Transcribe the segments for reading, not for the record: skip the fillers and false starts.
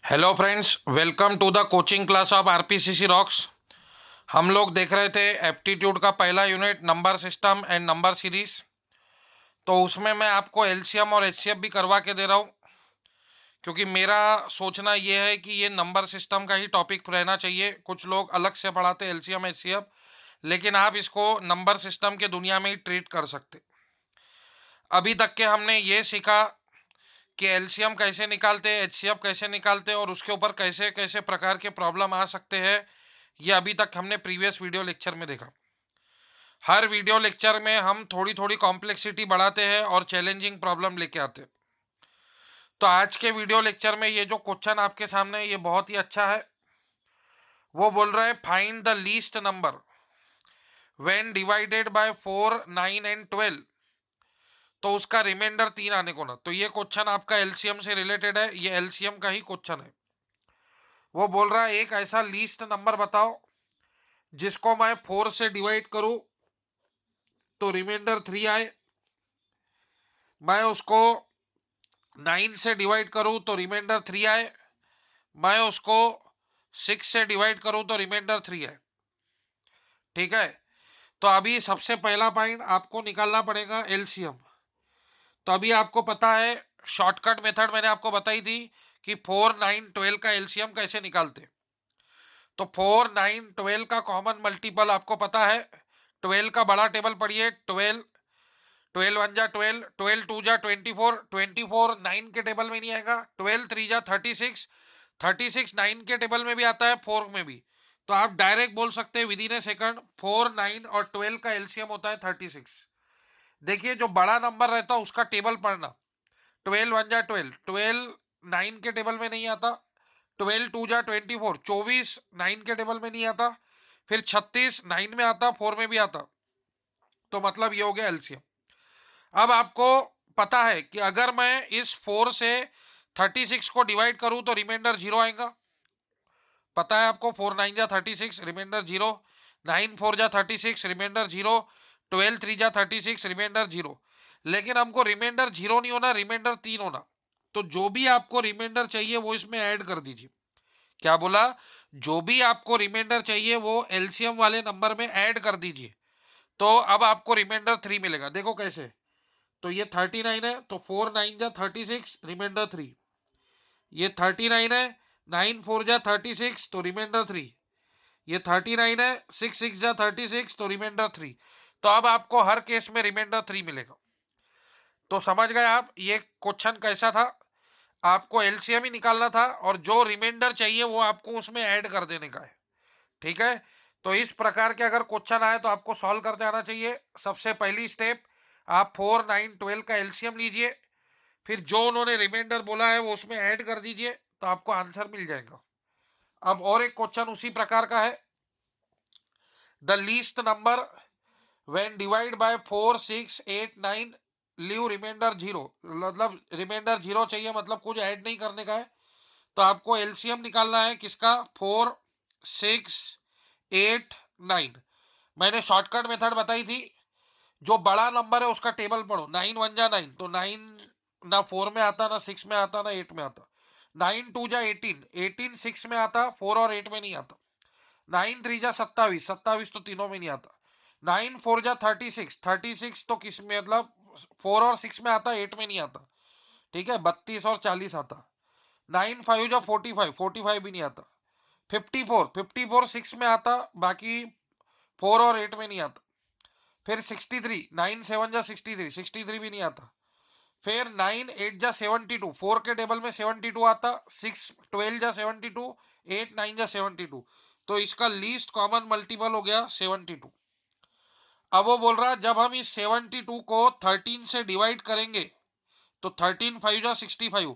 Hello friends, welcome to the coaching class of RPCC rocks. हम लोग देख रहे थे एप्टीट्यूड का पहला unit number system and number series. तो उसमें मैं आपको एलसीएम और एचसीएफ भी करवा के दे रहा हूँ, क्योंकि मेरा सोचना ये है कि ये नंबर सिस्टम का ही टॉपिक रहना चाहिए। कुछ लोग अलग से पढ़ाते एलसीएम एचसीएफ, लेकिन आप इसको नंबर सिस्टम के दुनिया में ही ट्रीट कर सकते। अभी तक के हमने ये सीखा कि एलसीएम कैसे निकालते हैं, एचसीएफ कैसे निकालते हैं और उसके ऊपर कैसे कैसे प्रकार के प्रॉब्लम आ सकते हैं। ये अभी तक हमने प्रीवियस वीडियो लेक्चर में देखा। हर वीडियो लेक्चर में हम थोड़ी थोड़ी कॉम्प्लेक्सिटी बढ़ाते हैं और चैलेंजिंग प्रॉब्लम लेके आते हैं। तो आज के वीडियो लेक्चर में ये जो क्वेश्चन आपके सामने है, ये बहुत ही अच्छा है। वो बोल रहा है find the least number when divided by 4, 9 and 12। तो उसका रिमाइंडर 3 आने को ना। तो ये क्वेश्चन आपका एलसीएम से रिलेटेड है, ये एलसीएम का ही क्वेश्चन है। वो बोल रहा है एक ऐसा लीस्ट नंबर बताओ जिसको मैं 4 से डिवाइड करूं तो रिमाइंडर 3 आए, मैं उसको 9 से डिवाइड करूं तो रिमाइंडर 3 आए, मैं उसको 6 से डिवाइड करूं तो रिमाइंडर 3 आए। ठीक है। तो अभी सबसे पहला पॉइंट आपको निकालना पड़ेगा एलसीएम। तो अभी आपको पता है शॉर्टकट मेथड मैंने आपको बताई थी कि 4, 9, 12 का एलसीएम कैसे निकालते। तो 4, 9, 12 का कॉमन मल्टीपल आपको पता है। 12 का बड़ा टेबल पढ़िए। 12, 12 वन जा 12, 12 टू जा 24, 24 9 के टेबल में नहीं आएगा। 12 3 जा 36, 36 9 के टेबल में भी आता है, 4 में भी। तो आप डायरेक्ट बोल सकते हैं विद इन ए सेकंड 4, 9 और 12 का एलसीएम होता है 36। देखिए जो बड़ा नंबर रहता है उसका टेबल पढ़ना। 12 वन जा 12, 12 9 के टेबल में नहीं आता। 12 टू जा 24, 24 9 के टेबल में नहीं आता। फिर 36 9 में आता, 4 में भी आता। तो मतलब ये हो गया एलसीएम। अब आपको पता है कि अगर मैं इस 4 से 36 को डिवाइड करूं तो रिमाइंडर 0 आएगा। पता है आपको 4 9 जा 36, रिमाइंडर 0। 9 4 जा 36, रिमाइंडर 0। 12 3 जा 36, रिमाइंडर 0। लेकिन हमको रिमाइंडर 0 नहीं होना, रिमाइंडर 3 होना। तो जो भी आपको रिमाइंडर चाहिए वो इसमें ऐड कर दीजिए। क्या बोला? जो भी आपको रिमाइंडर चाहिए वो एलसीएम वाले नंबर में ऐड कर दीजिए। तो अब आपको रिमाइंडर 3 मिलेगा। देखो कैसे। तो ये 39 है, तो 4 9 जा 36, रिमाइंडर 3। ये 39 है, 9 4 जा 36, तो रिमाइंडर 3। ये 39 है, 6 6 जा 36, तो रिमाइंडर 3। तो अब आपको हर केस में रिमाइंडर 3 मिलेगा। तो समझ गए आप ये क्वेश्चन कैसा था। आपको एलसीएम ही निकालना था और जो रिमाइंडर चाहिए वो आपको उसमें ऐड कर देने का है। ठीक है। तो इस प्रकार के अगर क्वेश्चन आए तो आपको सॉल्व करते आना चाहिए। सबसे पहली स्टेप, आप 4 9 12 का एलसीएम लीजिए, फिर जो उन्होंने रिमाइंडर बोला है वो उसमें ऐड कर दीजिए, तो आपको आंसर मिल जाएगा। अब और एक क्वेश्चन उसी प्रकार का है। The least number when divide by 4 6 8 9 leave remainder 0। मतलब रिमाइंडर 0 चाहिए, मतलब कुछ ऐड नहीं करने का है। तो आपको एलसीएम निकालना है किसका? 4 6 8 9। मैंने शॉर्टकट मेथड बताई थी। जो बड़ा नंबर है उसका टेबल पढ़ो। 9 1 जा 9, तो 9 ना 4 में आता, ना 6 में आता, ना 8 में आता। 9 2 जा 18, 18 6 में आता, 4 और 8 में नहीं आता। 9 3 जा 27, 27 तो तीनों में नहीं आता। 9 4 जा 36, 36 तो किस में, मतलब 4 और 6 में आता, 8 में नहीं आता। ठीक है। 32 और 40 आता। 9 5 जा 45, 45 भी नहीं आता। 54, 54 6 में आता, बाकी 4 और 8 में नहीं आता। फिर 63, 9 7 जा 63, 63 भी नहीं आता। फिर 9 8 जा 72, 4 के टेबल में 72 आता। 6 12 जा 72, 8 9 जा 72। तो इसका लीस्ट कॉमन मल्टीपल हो गया 72। अब वो बोल रहा है जब हम इस 72 को 13 से डिवाइड करेंगे तो 13 5 जा 65,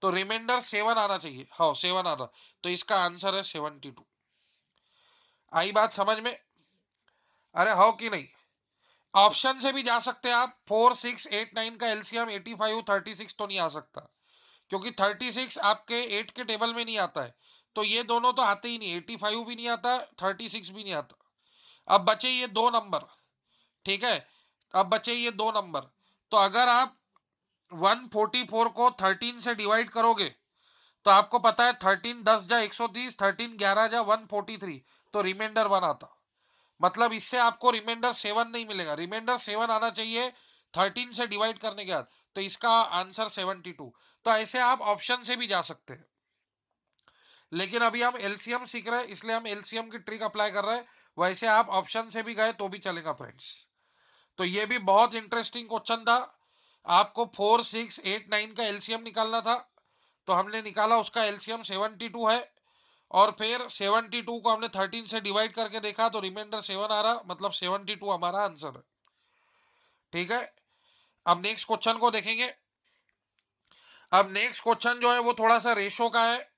तो रिमाइंडर 7 आना चाहिए। हाँ 7 आ रहा, तो इसका आंसर है 72। आई बात समझ में? अरे हो कि नहीं? ऑप्शन से भी जा सकते हैं आप। 4 6 8 9 का एलसीएम 85 36 तो नहीं आ सकता, क्योंकि 36 आपके 8 के टेबल में नहीं आता है। तो ये दोनों तो आते ही नहीं, 85 भी नहीं आता, 36 भी नहीं आता। अब बचे ये दो नंबर। ठीक है। अब बचे ये दो नंबर। तो अगर आप 144 को 13 से डिवाइड करोगे तो आपको पता है 13 10 जा 130, 13 11 जा 143, तो रिमाइंडर 1 आता। मतलब इससे आपको रिमाइंडर 7 नहीं मिलेगा, रिमाइंडर 7 आना चाहिए 13 से डिवाइड करने के बाद। तो इसका आंसर 72। तो ऐसे आप ऑप्शन से भी जा सकते हैं, लेकिन अभी हम एलसीएम सीख रहे हैं इसलिए हम एलसीएम की ट्रिक अप्लाई कर रहे हैं। वैसे आप ऑप्शन से भी गए तो भी चलेगा फ्रेंड्स। तो ये भी बहुत इंटरेस्टिंग क्वेश्चन था। आपको 4 6 8 9 का एलसीएम निकालना था, तो हमने निकाला, उसका एलसीएम 72 है। और फिर 72 को हमने 13 से डिवाइड करके देखा तो रिमाइंडर 7 आ रहा, मतलब 72 हमारा आंसर है। ठीक है, अब नेक्स्ट क्वेश्चन को देखेंगे। अब नेक्स्ट क्वेश्चन जो है वो थोड़ा सा रेशो का है।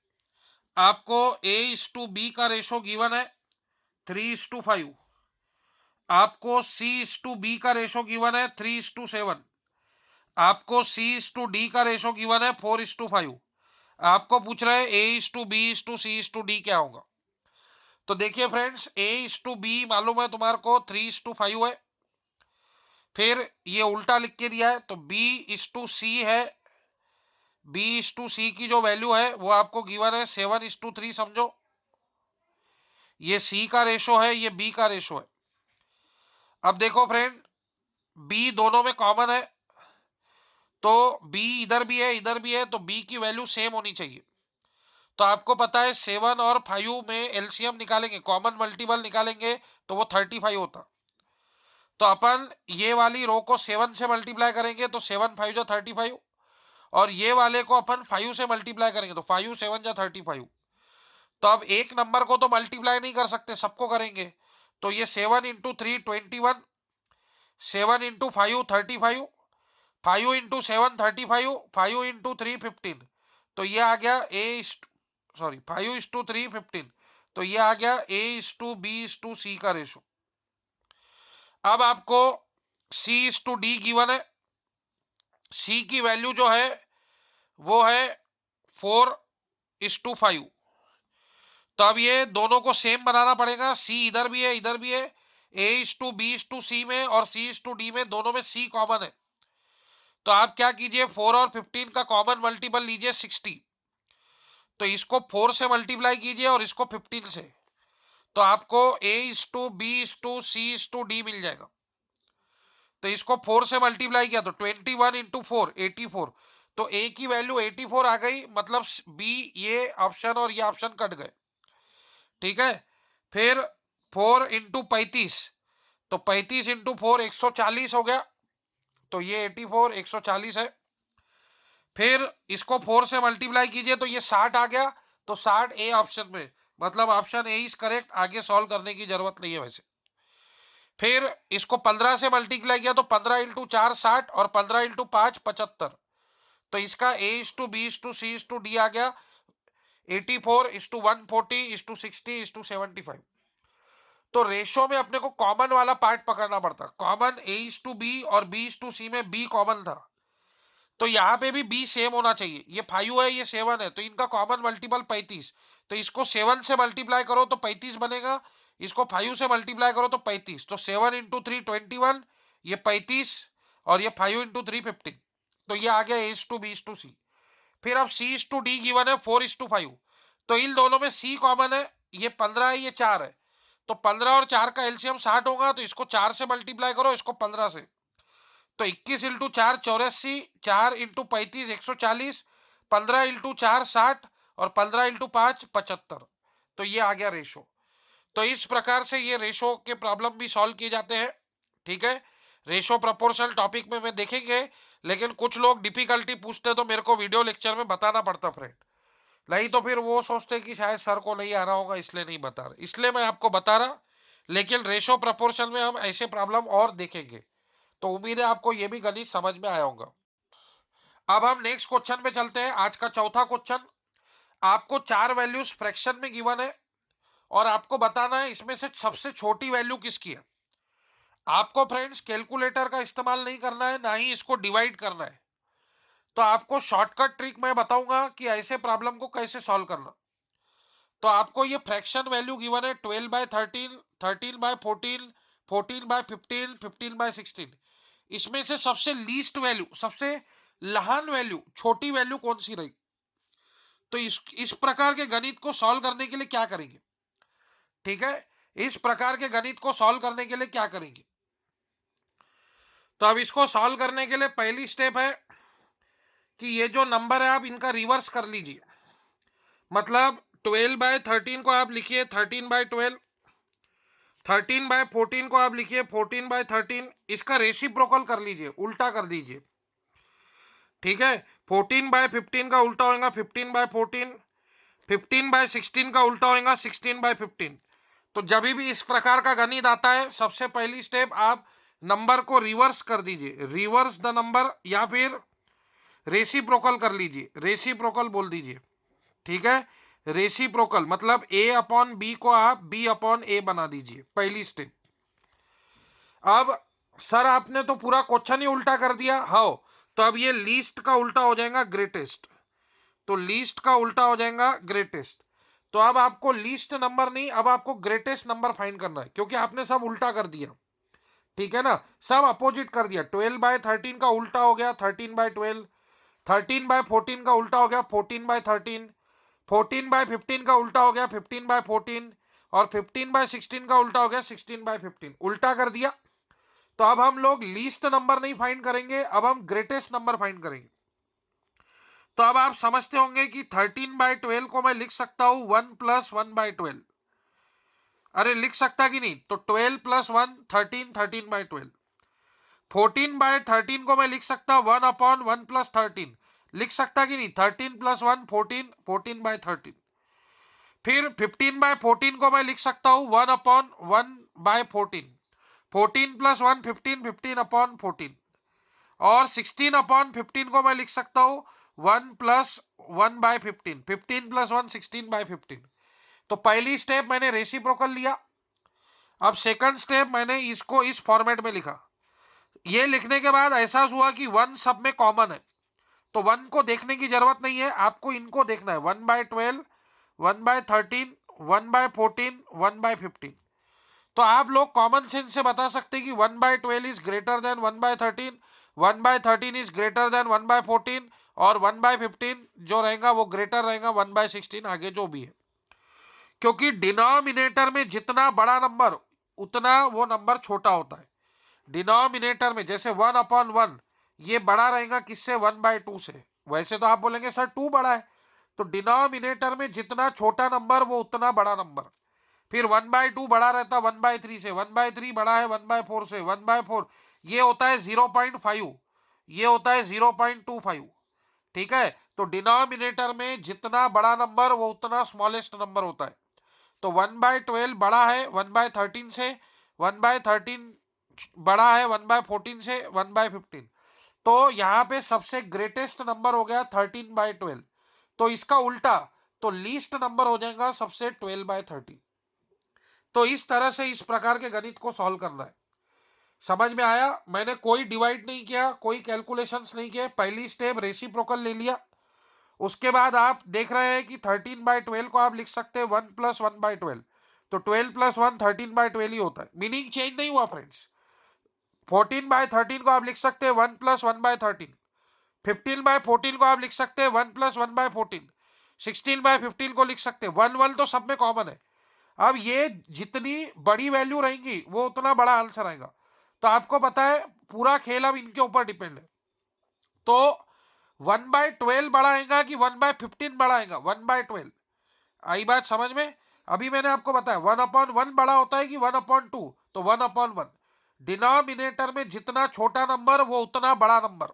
आपको A/B का रेशो गिवन है 3:5। आपको C/B का रेशो गिवन है 3:7। आपको C/D का रेशो गिवन है 4:5। आपको पूछ रहे हैं A/B/C/D क्या होगा। तो देखिए फ्रेंड्स, A/B मालूम है तुम्हारे को 3:5 है। फिर ये उल्टा लिख के दिया है तो B/C है। B/C की जो वैल्यू है वो आपको गिवन है 7:3 समझो। ये C का रेशो है, ये B का रेशो है। अब देखो फ्रेंड, B दोनों में कॉमन है, तो B इधर भी है इधर भी है, तो B की वैल्यू सेम होनी चाहिए। तो आपको पता है 7 और 5 में एलसीएम निकालेंगे, कॉमन मल्टीपल निकालेंगे तो वो 35 होता। तो अपन ये वाली रो को 7 से मल्टीप्लाई करेंगे तो 7 5 जा 35, और ये वाले को अपन 5 से मल्टीप्लाई करेंगे तो 5 7 जा 35। तो अब एक नंबर को तो मल्टीप्लाई नहीं कर सकते, सबको करेंगे। तो ये 7 इंटू 3 21, 7 इंटू 5 35, 5 इंटू 7 35, 5 इंटू 3 15। तो ये आ गया सॉरी 5:3 15। तो ये आ गया A/B/C का रेशो। अब आपको C/D गिवन है। C की वैल्यू जो है वो है 4:5। तो अब ये दोनों को सेम बनाना पड़ेगा, C इधर भी है इधर भी है, A/B/C में और C/D में, दोनों में C कॉमन है। तो आप क्या कीजिए, 4 और 15 का कॉमन मल्टीपल लीजिए 60। तो इसको 4 से मल्टीप्लाई कीजिए और इसको 15 से, तो आपको A/B/C/D मिल जाएगा। तो इसको 4 से मल्टीप्लाई किया तो 21 इंटू 4 84। तो A की वैल्यू 84 आ गई, मतलब B, ये ऑप्शन और ये ऑप्शन कट गए। ठीक है, फिर 4 इंटू 35, तो 35 इंटू 4 140 हो गया, तो ये 84 140 है। फिर इसको 4 से मल्टीप्लाई कीजिए तो ये 60 आ गया, तो 60 ए ऑप्शन में, मतलब ऑप्शन ए इज करेक्ट। आगे सॉल्व करने की जरूरत नहीं है वैसे। फिर इसको 15 से मल्टीप्लाई किया तो 15 इंटू 4 60 और 15 इंटू 5 75। तो इसका A/B/C/D आ गया 84:140:60:75। तो रेशो में अपने को कॉमन वाला पार्ट पकड़ना पड़ता। कॉमन A/B और B/C में B कॉमन था, तो यहाँ पे भी B सेम होना चाहिए। ये 5 है ये 7 है, तो इनका कॉमन मल्टीपल 35। तो इसको 7 से मल्टीप्लाई करो तो 35 बनेगा, इसको 5 से मल्टीप्लाई करो तो 35। तो 7 इंटू 3 21, ये 35, और ये 5 इंटू 3 15। तो ये आ गया A/B/C। फिर अब C/D गिवन है 4:5। तो इन दोनों में C कॉमन है, ये 15 है ये 4 है, तो 15 और 4 का एलसीएम 60 होगा, तो इसको 4 से मल्टीप्लाई करो, इसको 15 से। तो 21 इंटू 4 84, 4 इंटू 35 140, 15 इंटू 4 60 और 15 इंटू 5 75। तो ये आ गया रेशो। तो इस प्रकार से ये रेशो के प्रॉब्लम भी सॉल्व किए जाते हैं। ठीक है, रेशो प्रोपोर्शनल टॉपिक में मैं देखेंगे, लेकिन कुछ लोग डिफिकल्टी पूछते तो मेरे को वीडियो लेक्चर में बताना पड़ता फ्रेंड, नहीं तो फिर वो सोचते कि शायद सर को नहीं आ रहा होगा इसलिए नहीं बता रहे, इसलिए मैं आपको बता रहा। लेकिन रेशो प्रोपोर्शन में हम ऐसे प्रॉब्लम और देखेंगे, तो उम्मीद है आपको ये भी गणित समझ में आया होगा। अब हम नेक्स्ट क्वेश्चन पे चलते हैं। आज का चौथा क्वेश्चन, आपको 4 वैल्यूज फ्रैक्शन में गिवन है और आपको बताना है इसमें से सबसे छोटी वैल्यू किसकी है। आपको फ्रेंड्स कैलकुलेटर का इस्तेमाल नहीं करना है, ना ही इसको डिवाइड करना है। तो आपको शॉर्टकट ट्रिक मैं बताऊंगा कि ऐसे प्रॉब्लम को कैसे सॉल्व करना। तो आपको ये फ्रैक्शन वैल्यू गिवन है 12/13, 13/14, 14/15, 15/16। इसमें से सबसे लीस्ट वैल्यू, सबसे लहान वैल्यू, छोटी वैल्यू कौन सी रही। तो इस प्रकार के गणित को सॉल्व करने के लिए क्या करेंगे? ठीक है, इस प्रकार के गणित को सॉल्व करने के लिए क्या करेंगे? तो अब इसको सॉल्व करने के लिए पहली स्टेप है कि ये जो नंबर है आप इनका रिवर्स कर लीजिए। मतलब 12/13 को आप लिखिए 13/12, 13/14 को आप लिखिए 14/13। इसका रेसिप्रोकल कर लीजिए, उल्टा कर दीजिए। ठीक है, 14/15 का उल्टा होगा 15/14, 15/16 का उल्टा होगा 16/15। तो जब भी इस प्रकार का गणित आता है, सबसे पहली स्टेप आप नंबर को रिवर्स कर दीजिए, रिवर्स द नंबर, या फिर रेसिप्रोकल कर लीजिए, रेसिप्रोकल बोल दीजिए। ठीक है, रेसिप्रोकल मतलब a अपॉन बी को आप b अपॉन ए बना दीजिए, पहली स्टेप। अब सर आपने तो पूरा क्वेश्चन ही उल्टा कर दिया। हाँ, तो अब ये लीस्ट का उल्टा हो जाएगा ग्रेटेस्ट, तो लीस्ट का उल्टा हो जाएगा ग्रेटेस्ट। तो अब आपको लीस्ट नंबर नहीं, अब आपको ग्रेटेस्ट नंबर फाइंड करना है, क्योंकि आपने सब उल्टा कर दिया। ठीक है ना, सब अपोजिट कर दिया। 12/13 का उल्टा हो गया 13/12, 13/14 का उल्टा हो गया 14/13, 14/15 का उल्टा हो गया 15/14, और 15/16 का उल्टा हो गया 16/15। उल्टा कर दिया। तो अब हम लोग लीस्ट नंबर नहीं फाइंड करेंगे, अब हम ग्रेटेस्ट नंबर फाइंड करेंगे। तो अब आप समझते होंगे कि 13/12 को मैं लिख सकता हूं 1 + 1/12। अरे लिख सकता कि नहीं? तो 12 + 1 13, 13/12। 14/13 को मैं लिख सकता 1 अपॉन 1 + 13, लिख सकता कि नहीं? 13 + 1 14, 14/13। फिर 15/14 को मैं लिख सकता हूँ 1 अपॉन 1/14, 14 + 1 15, 15/14। और 16/15 को मैं लिख सकता हूँ 1 + 1/15, 15 + 1 16/15। तो पहली स्टेप मैंने रेसिप्रोकल लिया। अब सेकंड स्टेप मैंने इसको इस फॉर्मेट में लिखा। ये लिखने के बाद एहसास हुआ कि 1 सब में कॉमन है, तो 1 को देखने की जरूरत नहीं है, आपको इनको देखना है। 1/12, 1/13, 1/14, 1/15। तो आप लोग कॉमन सेंस से बता सकते हैं कि 1/12 is greater than 1/13, 1/13 is greater than 1/14, और 1/15 जो रहेगा वो ग्रेटर रहेगा 1/16, आगे जो भी है। क्योंकि डिनोमिनेटर में जितना बड़ा नंबर उतना वो नंबर छोटा होता है। डिनोमिनेटर में जैसे 1/1 ये बड़ा रहेगा किससे? 1/2 से। वैसे तो आप बोलेंगे सर 2 बड़ा है, तो डिनोमिनेटर में जितना छोटा नंबर वो उतना बड़ा नंबर। फिर 1/2 बड़ा रहता 1/3 से, 1/3 बड़ा है 1/4 से, 1/4 ये होता है 0.5, ये होता है 0.25। ठीक है, तो डिनोमिनेटर में जितना बड़ा नंबर वो उतना स्मॉलेस्ट नंबर होता है। तो 1/12 बड़ा है 1/13 से, 1/13 बड़ा है 1/14 से, 1/15। तो यहाँ पे सबसे ग्रेटेस्ट नंबर हो गया 13/12। तो इसका उल्टा, तो लीस्ट नंबर हो जाएगा सबसे 12/13। तो इस तरह से इस प्रकार के गणित को सॉल्व करना है। समझ में आया? मैंने कोई डिवाइड नहीं किया, कोई कैलकुलेशंस नहीं किए, पहली स्टेप रेसिप्रोकल ले लिया। उसके बाद आप देख रहे हैं कि 13/12 को आप लिख सकते हैं 1 + 1/12, तो 12 + 1 13/12 ही होता है। मीनिंग चेंज नहीं हुआ फ्रेंड्स। 14/13 को आप लिख सकते हैं 1 + 1/13, 15/14 को आप लिख सकते हैं 1 + 1/14, 16/15 को लिख सकते हैं। 1 तो सब में कॉमन है। अब ये जितनी बड़ी वैल्यू रहेंगी वो उतना बड़ा आंसर आएगा। तो आपको पता है पूरा खेल अब इनके ऊपर डिपेंड है। तो 1/12 बड़ा आएगा कि 1/15 बड़ा आएगा? 1/12। आई बात समझ में? अभी मैंने आपको बताया 1/1 बड़ा होता है कि 1/2, तो 1/1। डिनोमिनेटर में जितना छोटा नंबर वो उतना बड़ा नंबर।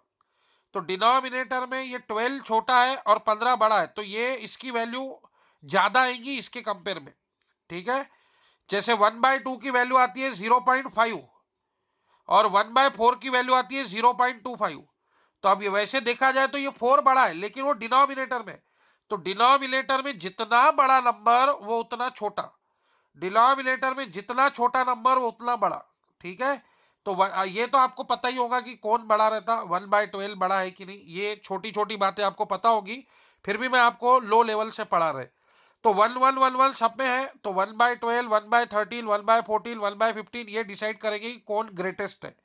तो डिनोमिनेटर में ये 12 छोटा है और 15 बड़ा है, तो ये इसकी वैल्यू ज्यादा आएगी इसके कंपेयर में। ठीक है, जैसे 1/2 की वैल्यू आती है 0.5 और 1/4 की वैल्यू आती है 0.25। तो अब ये वैसे देखा जाए तो ये 4 बड़ा है, लेकिन वो डिनोमिनेटर में। तो डिनोमिनेटर में जितना बड़ा नंबर वो उतना छोटा, डिनोमिनेटर में जितना छोटा नंबर वो उतना बड़ा। ठीक है, तो ये तो आपको पता ही होगा कि कौन बड़ा रहता, 1/12 बड़ा है कि नहीं। ये छोटी छोटी बातें आपको पता होगी, फिर भी मैं आपको लो लेवल से पढ़ा रहे। तो 1 1 1 1 सब में है, तो 1/12, 1/13, 1/14, 1/15 ये डिसाइड करेंगे कि कौन ग्रेटेस्ट है।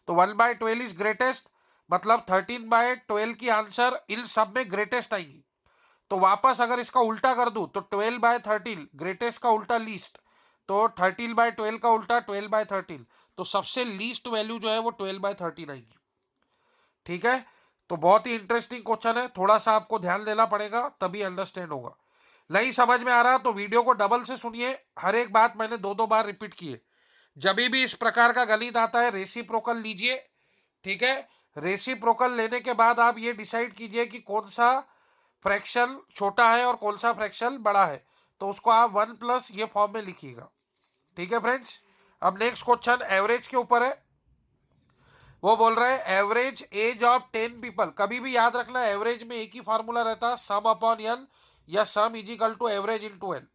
तो 1/12 इज ग्रेटेस्ट, मतलब 13/12 की आंसर इन सब में ग्रेटेस्ट आएगी। तो वापस अगर इसका उल्टा कर दूँ तो 12/13, ग्रेटेस्ट का उल्टा लीस्ट, तो 13/12 का उल्टा 12/13, तो सबसे लीस्ट वैल्यू जो है वो 12/13 आएगी। ठीक है, तो बहुत ही इंटरेस्टिंग क्वेश्चन है, थोड़ा सा आपको ध्यान देना पड़ेगा तभी अंडरस्टैंड होगा। नहीं समझ में आ रहा तो वीडियो को डबल से सुनिए, हर एक बात मैंने 2-2 बार रिपीट की है। जब भी इस प्रकार का गणित आता है रेसिप्रोकल लीजिए। ठीक है, रेसिप्रोकल लेने के बाद आप ये डिसाइड कीजिए कि कौन सा फ्रैक्शन छोटा है और कौन सा फ्रैक्शन बड़ा है, तो उसको आप 1+ ये फॉर्म में लिखिएगा। ठीक है फ्रेंड्स, अब नेक्स्ट क्वेश्चन एवरेज के ऊपर है। वो बोल रहे हैं एवरेज एज ऑफ 10 पीपल। कभी भी याद रखना एवरेज में एक ही फार्मूला रहता है, सम अपॉन एन या sum is equal to average into n.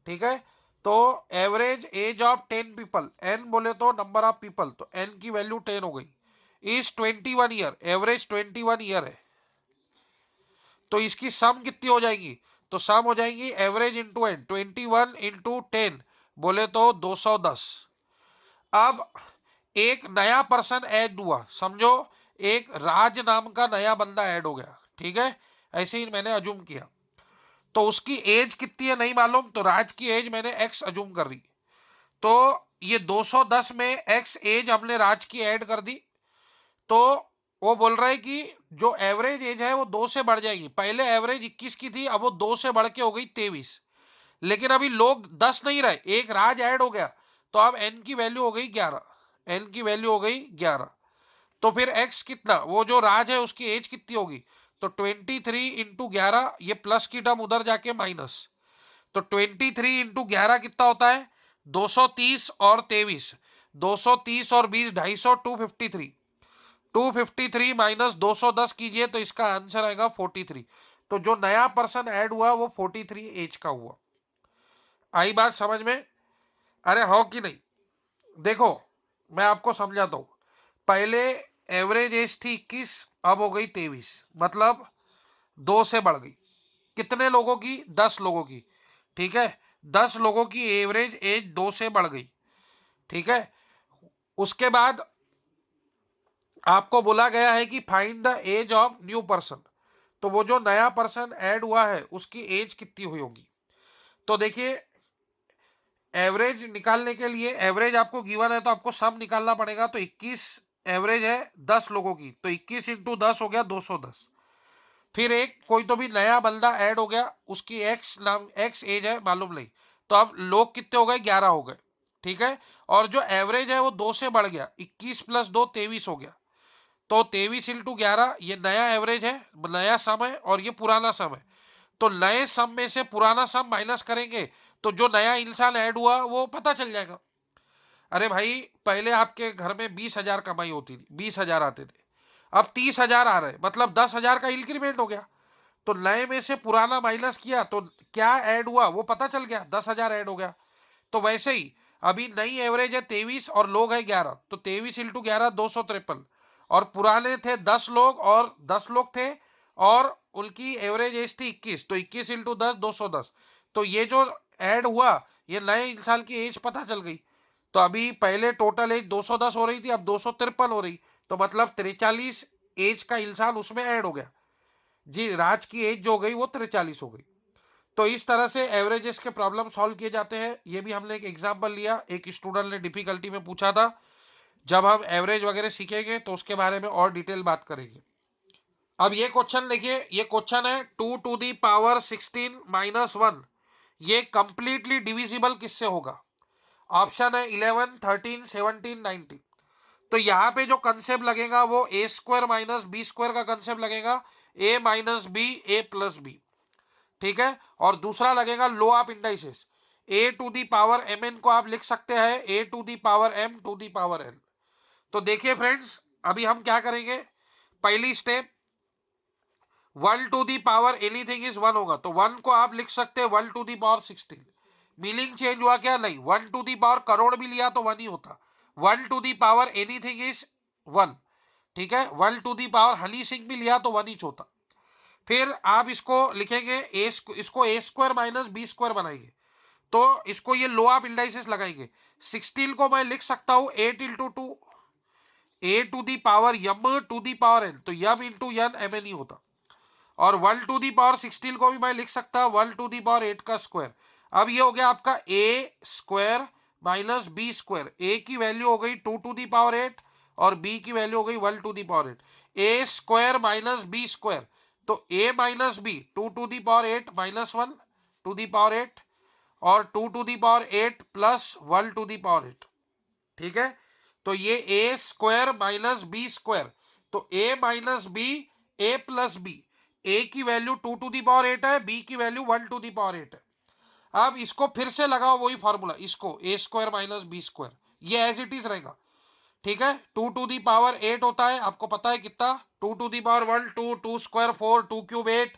ठीक है, तो average age of 10 people, n बोले तो नंबर ऑफ पीपल, तो एन की वैल्यू 10 हो गई, इज 21 ईयर, एवरेज 21 ईयर है। तो इसकी सम कितनी हो जाएगी, तो सम हो जाएगी एवरेज इंटू एन, 21 इंटू 10 बोले तो 210। अब एक नया पर्सन ऐड हुआ, समझो एक राज नाम का नया बंदा ऐड हो गया। ठीक है, ऐसे ही मैंने अजूम किया, तो उसकी एज कितनी है नहीं मालूम, तो राज की एज मैंने एक्स अजूम कर दी, तो ये 210 में एक्स एज हमने राज की ऐड कर दी, तो वो बोल रहा है कि जो एवरेज एज है वो 2 से बढ़ जाएगी। पहले एवरेज 21 की थी, अब वो 2 से बढ़ के हो गई 23, लेकिन अभी लोग 10 नहीं रहे, एक राज ऐड हो गया, तो अब एन की वैल्यू हो गई 11, एन की वैल्यू हो गई 11। तो फिर एक्स कितना, वो जो राज है उसकी एज कितनी होगी, तो 23 इंटू 11, ये प्लस की टर्म उधर जाके माइनस, तो 23 इंटू 11 कितना होता है 230 और 23, 230 और 20 250, 253, 253 माइनस 210 कीजिए तो इसका आंसर आएगा 43। तो जो नया पर्सन ऐड हुआ वो 43 एज का हुआ। आई बात समझ में, अरे हो कि नहीं। देखो मैं आपको समझाता हूँ, पहले एवरेज एज थी 21, अब हो गई 23, मतलब 2 से बढ़ गई। कितने लोगों की, 10 लोगों की। ठीक है, 10 लोगों की एवरेज एज 2 से बढ़ गई। ठीक है, उसके बाद आपको बोला गया है कि find the age of new person, तो वो जो नया पर्सन ऐड हुआ है उसकी एज कितनी हुई होगी। तो देखिए एवरेज निकालने के लिए, एवरेज आपको गिवन है तो आपको सम निकालना पड़ेगा, तो 21 एवरेज है 10 लोगों की, तो 21 इंटू 10 हो गया 210। फिर एक कोई तो भी नया बंदा ऐड हो गया, उसकी एक्स नाम एक्स एज है मालूम नहीं, तो अब लोग कितने हो गए 11 हो गए। ठीक है, और जो एवरेज है वो 2 से बढ़ गया, 21 + 2 23 हो गया, तो 23 इंटू 11 ये नया एवरेज है, नया सम है, और ये पुराना सम है, तो नए सम में से पुराना सम माइनस करेंगे तो जो नया इंसान ऐड हुआ वो पता चल जाएगा। अरे भाई पहले आपके घर में 20,000 कमाई होती थी, 20,000 आते थे, अब 30,000 आ रहे, मतलब 10,000 का इंक्रीमेंट हो गया, तो नए में से पुराना माइनस किया तो क्या ऐड हुआ वो पता चल गया, 10,000 ऐड हो गया। तो वैसे ही अभी नई एवरेज है 23 और लोग है 11, तो 23 इंटू 11 253, और पुराने थे 10 लोग, और 10 लोग थे और उनकी एवरेज एज थी 21, तो 21 इंटू 10 210, तो ये जो ऐड हुआ ये नए इंसान की एज पता चल गई। तो अभी पहले टोटल एज 210 हो रही थी, अब 253 हो रही, तो मतलब 43 एज का इंसान उसमें ऐड हो गया जी, राज की एज जो हो गई वो 43 हो गई। तो इस तरह से एवरेजेस के प्रॉब्लम सॉल्व किए जाते हैं। ये भी हमने एक एग्जाम्पल लिया, एक स्टूडेंट ने डिफिकल्टी में पूछा था। जब हम एवरेज वगैरह सीखेंगे तो उसके बारे में और डिटेल बात करेंगे। अब ये क्वेश्चन देखिए, ये क्वेश्चन है 2 to the power 16 - 1, ये कंप्लीटली डिविजिबल किससे होगा। ऑप्शन है 11 13 17 19। तो यहाँ पे जो कंसेप्ट लगेगा वो a² - b² का कंसेप्ट लगेगा, a - b a + b। ठीक है, और दूसरा लगेगा लो ऑफ इंडाइसेस, a⁴ mn को आप लिख सकते हैं a⁴m⁴n। तो देखिए फ्रेंड्स अभी हम क्या करेंगे, पहली step 1 to the power anything is 1 होगा, तो 1 को आप लिख सकते हैं 1 to the power 16। Meaning change हुआ क्या, नहीं, 1 to the power करोड़ भी लिया तो 1 ही होता, 1 to the power anything is 1। ठीक है, 1 to the power Honey Singh भी लिया तो 1 ही होता। फिर आप इसको लिखेंगे इसको a² - b² बनाएंगे, तो इसको ये लो ऑफ इंडाइसेस लगाएंगे। 16 को मैं लिख सकता हूँ 8 इंटू 2 a⁴m⁴n, तो m इंटू n mn ही होता। और 1⁴ को भी मैं लिख सकता हूँ 1⁴ का स्क्वायर। अब ये हो गया आपका ए स्क्वायर माइनस बी स्क्वायर। ए की वैल्यू हो गई 2⁴ और बी की वैल्यू हो गई 1⁴। ए स्क्वायर माइनस बी स्क्वायर, तो ए माइनस बी 2⁴ माइनस 1⁴ और 2⁴ प्लस 1⁴। ठीक है, तो ये ए स्क्वायर माइनस बी स्क्वायर, तो ए minus b a plus B. ए की वैल्यू 2⁴ है, बी की वैल्यू 1⁴ है। अब इसको फिर से लगाओ वही फॉर्मूला, इसको ए स्क्वायर माइनस बी स्क्वायर, ये एज इट इज रहेगा। ठीक है, 2⁴ होता है, आपको पता है कितना, 2⁴1 2 स्क्वायर 4 2 क्यूब 8,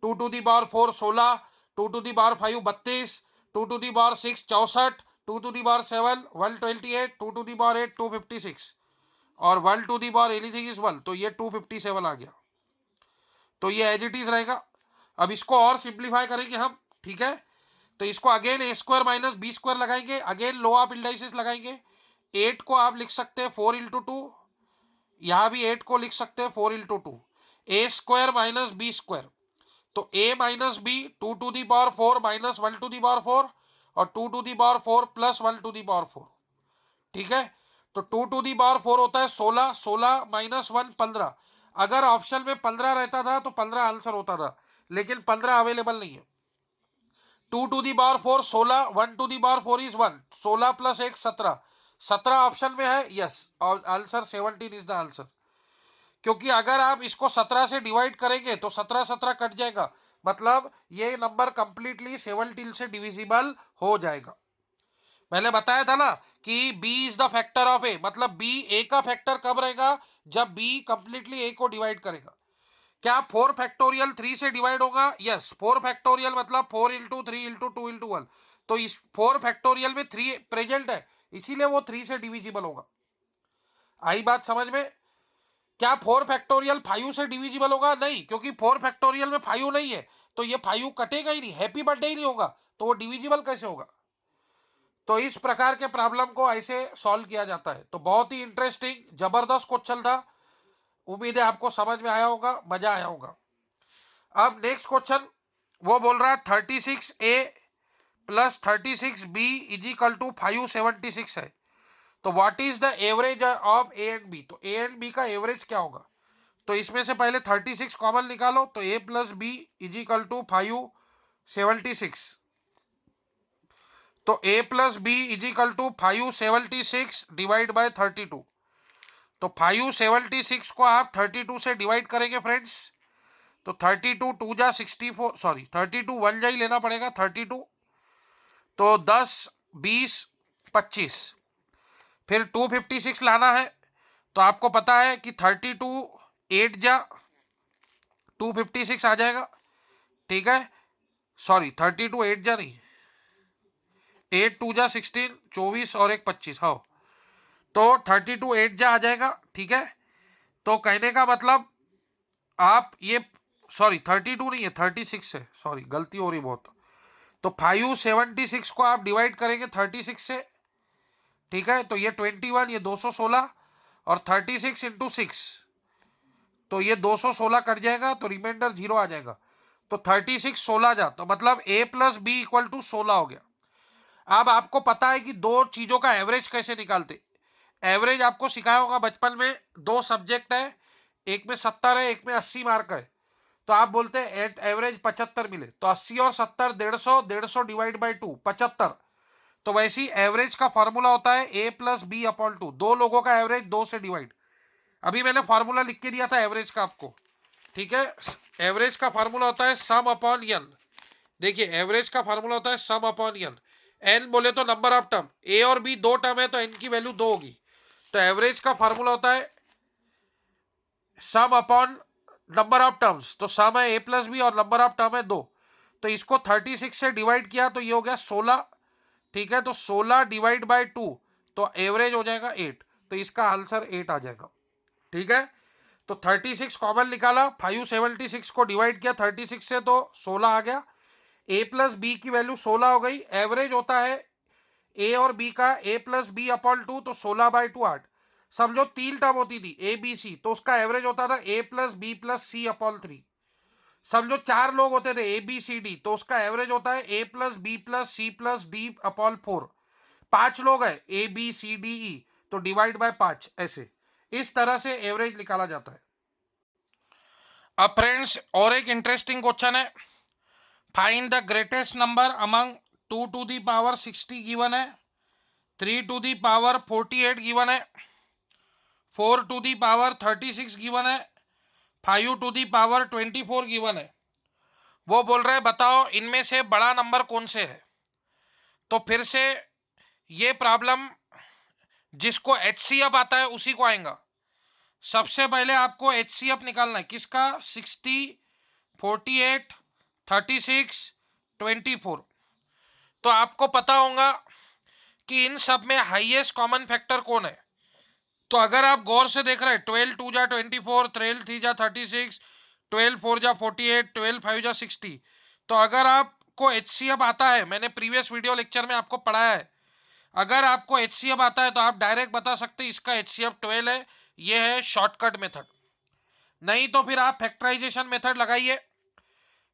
2⁴4 16, 2⁵5 32, 2⁶6 64, 2⁵7 128, 2⁵8 256 और 1⁴ एनीथिंग इज 1, तो ये 257 आ गया। तो ये एज इट इज रहेगा। अब इसको और सिंप्लीफाई करेंगे हम। ठीक है, तो इसको अगेन ए स्क्वायर माइनस बी स्क्वायर लगाएंगे, अगेन लो ऑफ इंडाइसिस लगाएंगे। 8 को आप लिख सकते हैं 4 × 2, यहाँ भी 8 को लिख सकते हैं 4 × 2। ए स्क्वायर माइनस बी स्क्वायर, तो ए माइनस बी 2⁴ माइनस 1⁴ और 2⁴ प्लस 1⁴। ठीक है, तो 2⁴ होता है 16, 16 माइनस 1 15। अगर ऑप्शन में 15 रहता था तो 15 आंसर होता था, लेकिन 15 अवेलेबल नहीं है। 2⁴ 16, 1⁴ इज 1, 16 प्लस 1 17, 17 ऑप्शन में है, यस, और आंसर 17 इज द आंसर। क्योंकि अगर आप इसको 17 से डिवाइड करेंगे तो 17 17 कट जाएगा, मतलब ये नंबर कंप्लीटली 17 से डिविजिबल हो जाएगा। मैंने बताया था ना कि b is the factor of a, मतलब b a का फैक्टर कब रहेगा, जब b कंप्लीटली a को डिवाइड करेगा। क्या 4 फैक्टोरियल 3 से डिवाइड होगा? यस, 4 फैक्टोरियल मतलब 4 × 3 × 2 × 1, तो इस 4 फैक्टोरियल में 3 प्रेजेंट है, इसीलिए वो 3 से डिविजिबल होगा। आई बात समझ में? क्या 4 फैक्टोरियल 5 से डिविजिबल होगा? नहीं, क्योंकि 4 फैक्टोरियल में 5 नहीं है, तो ये 5 कटेगा ही नहीं, हैप्पी बर्थडे ही नहीं होगा, तो वो डिविजिबल कैसे होगा? तो इस प्रकार के प्रॉब्लम को ऐसे सॉल्व किया जाता है। तो बहुत ही इंटरेस्टिंग जबरदस्त क्वेश्चन था, उम्मीद है आपको समझ में आया होगा, मजा आया होगा। अब नेक्स्ट क्वेश्चन वो बोल रहा है 36A plus 36B is equal to 576 है, तो what is the average of a and b. तो ए एंड बी का एवरेज क्या होगा? तो इसमें से पहले 36 कॉमन निकालो, तो a plus b is equal to 576, तो a plus b is equal to 576 divide by 32। तो 576 को आप 32 से डिवाइड करेंगे फ्रेंड्स, तो 32 2 जा 64, सॉरी 32 1 जा ही लेना पड़ेगा 32, तो 10 20 25, फिर 256 लाना है, तो आपको पता है कि 32 8 जा 256 आ जाएगा। ठीक है, सॉरी 32 8 जा नहीं, 8 2 जा 16, 24 और 1 25, हाँ, तो 32 8 जा आ जाएगा। ठीक है, तो कहने का मतलब आप ये, सॉरी 32 नहीं है 36 है, सॉरी गलती हो रही बहुत। तो 576 को आप डिवाइड करेंगे 36 से। ठीक है, तो ये 21, ये 216 और 36 × 6, तो ये 216 कट जाएगा, तो रिमाइंडर 0 आ जाएगा, तो 36 16 जा, तो मतलब a plus b equal to 16 हो गया। अब आपको पता है कि दो चीज़ों का एवरेज कैसे निकालते। एवरेज आपको सिखाया होगा बचपन में, दो सब्जेक्ट है, एक में 70 है, एक में 80 मार्क है, तो आप बोलते हैं एवरेज 75 मिले, तो 80 और 70 150, 150 डिवाइड बाई 2 75। तो वैसे ही एवरेज का फॉर्मूला होता है a प्लस बी अपॉन 2, दो लोगों का एवरेज 2 से डिवाइड। अभी मैंने फार्मूला लिख के दिया था एवरेज का आपको। ठीक है, एवरेज का फार्मूला होता है सम अपॉन एन। देखिए एवरेज का फार्मूला होता है सम अपॉन एन। एन बोले तो नंबर ऑफ टर्म, ए और बी दो टर्म है तो एन की वैल्यू 2 होगी, तो एवरेज का फार्मूला होता है सम अपॉन नंबर ऑफ टर्म्स, तो सम है a प्लस बी और नंबर ऑफ टर्म है 2, तो इसको 36 से डिवाइड किया तो ये हो गया 16। ठीक है, तो 16 डिवाइड बाय 2, तो एवरेज हो जाएगा 8, तो इसका आंसर 8 आ जाएगा। ठीक है, तो 36 कॉमन निकाला, 576 को डिवाइड किया 36 से, तो 16 आ गया। a प्लस बी की वैल्यू 16 हो गई। एवरेज होता है a और b का a प्लस बी अपॉन 2, तो 16 बाई 2 8। समझो 3 टर्म होती थी a b c, तो उसका एवरेज होता था a plus b plus c upon 3। समझो 4 लोग होते थे ए बी सी डी, तो उसका एवरेज होता है a plus b plus c plus d upon 4। 5 लोग है A B C D E, तो डिवाइड बाय 5, ऐसे इस तरह से एवरेज निकाला जाता है। अब फ्रेंड्स और एक इंटरेस्टिंग क्वेश्चन है, find the greatest number among 2 to the power 60 given है, 3 टू दी पावर 48 गिवन है, 4 टू दी पावर 36 गिवन है, 5 टू दी पावर 24 गिवन है। वो बोल रहे हैं बताओ इनमें से बड़ा नंबर कौन से है। तो फिर से ये प्रॉब्लम जिसको HCF आता है उसी को आएगा। सबसे पहले आपको HCF निकालना है किसका, 60, 48, 36, 24। तो आपको पता होगा कि इन सब में हाईएस्ट कॉमन फैक्टर कौन है। तो अगर आप गौर से देख रहे हैं 12 2 जा 24, 13 3 जा 36, 12 4 जा 48, 12 5 जा 60। तो अगर आपको HCF आता है, मैंने प्रीवियस वीडियो लेक्चर में आपको पढ़ाया है, अगर आपको HCF आता है तो आप डायरेक्ट बता सकते हैं इसका HCF 12 है। ये है शॉर्टकट मेथड। नहीं तो फिर आप फैक्टराइजेशन मेथड लगाइए।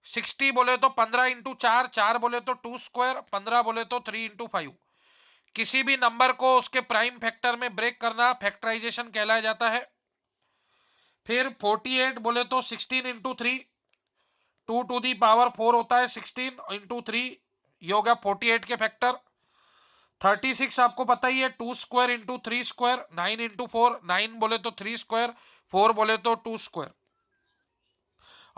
60 बोले तो 15 इंटू 4, 4 बोले तो 2 स्क्वायर, 15 बोले तो 3 इंटू 5। किसी भी नंबर को उसके प्राइम फैक्टर में ब्रेक करना फैक्टराइजेशन कहलाया जाता है। फिर 48 बोले तो 16 इंटू 3, 2 टू दी पावर 4 होता है, 16 इंटू 3 ये हो गया 48 के फैक्टर। 36 आपको पता ही है, 2 स्क्वायर इंटू 3 स्क्वायर, 9 इंटू 4, 9 बोले तो 3 स्क्वायर, 4 बोले तो 2 स्क्वायर।